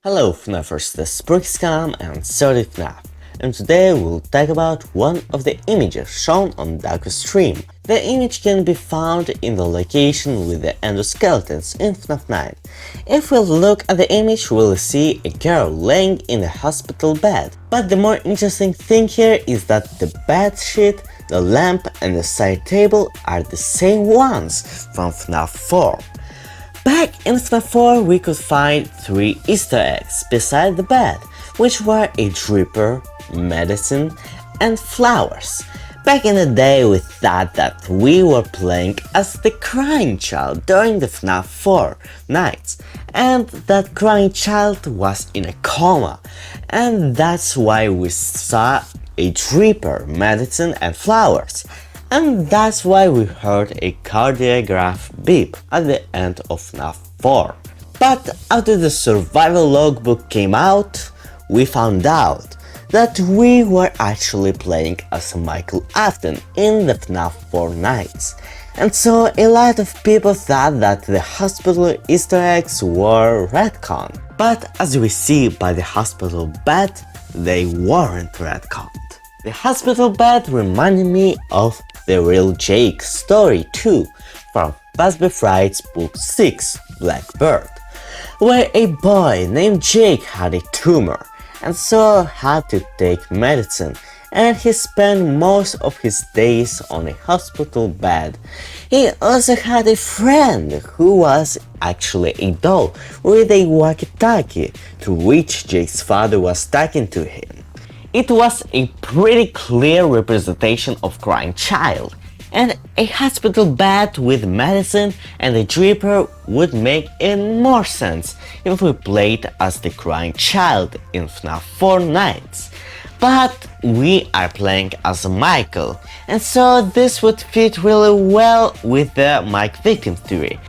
Hello FNAFers, this is Brixcam and Sorry FNAF, and today we'll talk about one of the images shown on Daku's stream. The image can be found in the location with the endoskeletons in FNAF 9. If we look at the image, we'll see a girl laying in a hospital bed. But the more interesting thing here is that the bed sheet, the lamp and the side table are the same ones from FNAF 4. Back in FNAF 4 we could find 3 Easter eggs beside the bed, which were a dripper, medicine, and flowers. Back in the day we thought that we were playing as the crying child during the FNAF 4 nights, and that crying child was in a coma, and that's why we saw a dripper, medicine, and flowers. And that's why we heard a cardiograph beep at the end of FNAF 4. But after the survival logbook came out, we found out that we were actually playing as Michael Afton in the FNAF 4 nights. And so a lot of people thought that the hospital Easter eggs were retconned. But as we see by the hospital bed, they weren't retconned. The hospital bed reminded me of the real Jake story too, from Fazbear Fright's book 6, Blackbird, where a boy named Jake had a tumor and so had to take medicine, and he spent most of his days on a hospital bed. He also had a friend who was actually a doll with a walkie-talkie through which Jake's father was talking to him. It was a pretty clear representation of crying child, and a hospital bed with medicine and a dripper would make even more sense if we played as the crying child in FNAF 4 nights. But we are playing as Michael, and so this would fit really well with the Mike victim theory.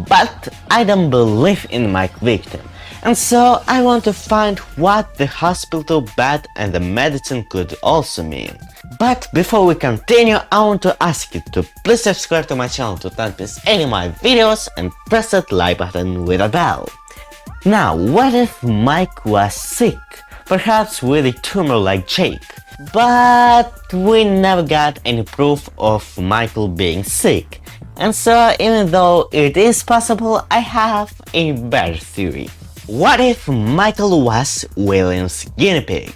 But I don't believe in Mike victim. And so I want to find what the hospital bed and the medicine could also mean. But before we continue, I want to ask you to please subscribe to my channel to not miss any of my videos and press that like button with a bell. Now, what if Mike was sick? Perhaps with a tumor like Jake. But we never got any proof of Michael being sick. And so even though it is possible, I have a better theory. What if Michael was William's guinea pig?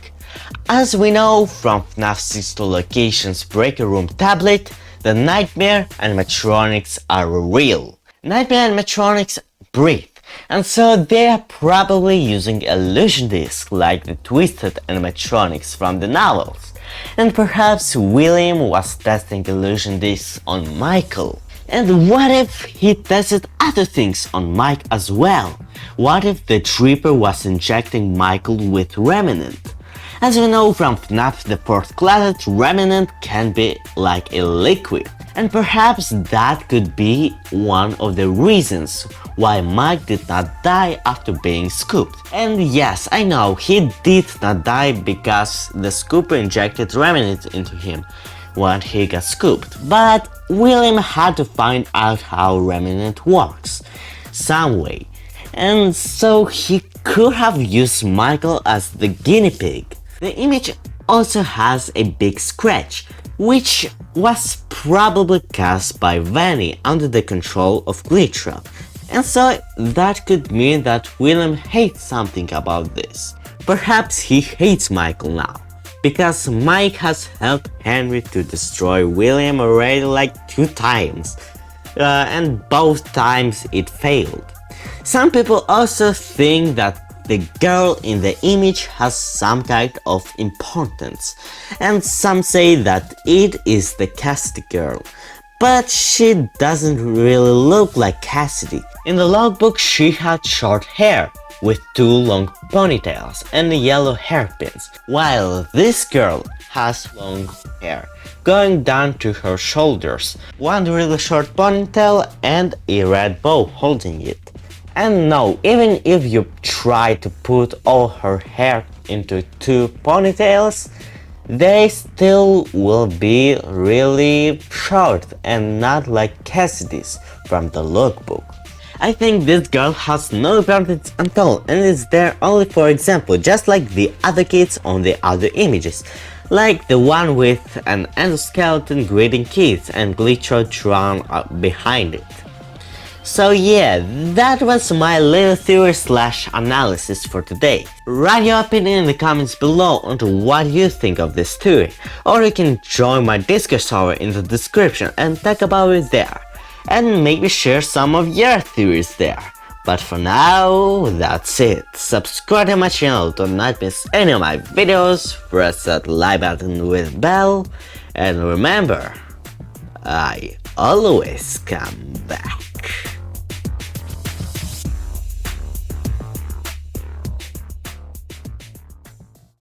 As we know from FNAF 6 Location's Breaker Room tablet, the Nightmare animatronics are real. Nightmare animatronics breathe, and so they are probably using illusion discs like the Twisted animatronics from the novels. And perhaps William was testing illusion discs on Michael. And what if he tested other things on Mike as well? What if the dripper was injecting Michael with Remnant? As we know from FNAF the 4th Class, Remnant can be like a liquid. And perhaps that could be one of the reasons why Mike did not die after being scooped. And yes, I know, he did not die because the scooper injected Remnant into him when he got scooped, but William had to find out how Remnant works, some way, and so he could have used Michael as the guinea pig. The image also has a big scratch, which was probably caused by Vanny under the control of Glitchtrap, and so that could mean that William hates something about this. Perhaps he hates Michael now, because Mike has helped Henry to destroy William already like 2 times, and both times it failed. Some people also think that the girl in the image has some kind of importance, and some say that it is the Cassidy girl, but she doesn't really look like Cassidy. In the logbook she had short hair, with 2 long ponytails and yellow hairpins, while this girl has long hair going down to her shoulders, one really short ponytail and a red bow holding it. And no, even if you try to put all her hair into 2 ponytails, they still will be really short and not like Cassidy's from the logbook. I think this girl has no importance at all and is there only for example, just like the other kids on the other images. Like the one with an endoskeleton greeting kids and glitch drawn behind it. So yeah, that was my little theory slash analysis for today. Write your opinion in the comments below on what you think of this theory, or you can join my Discord server in the description and talk about it there, and maybe share some of your theories there. But for now, that's it. Subscribe to my channel to not miss any of my videos, press that like button with bell, and remember, I always come back.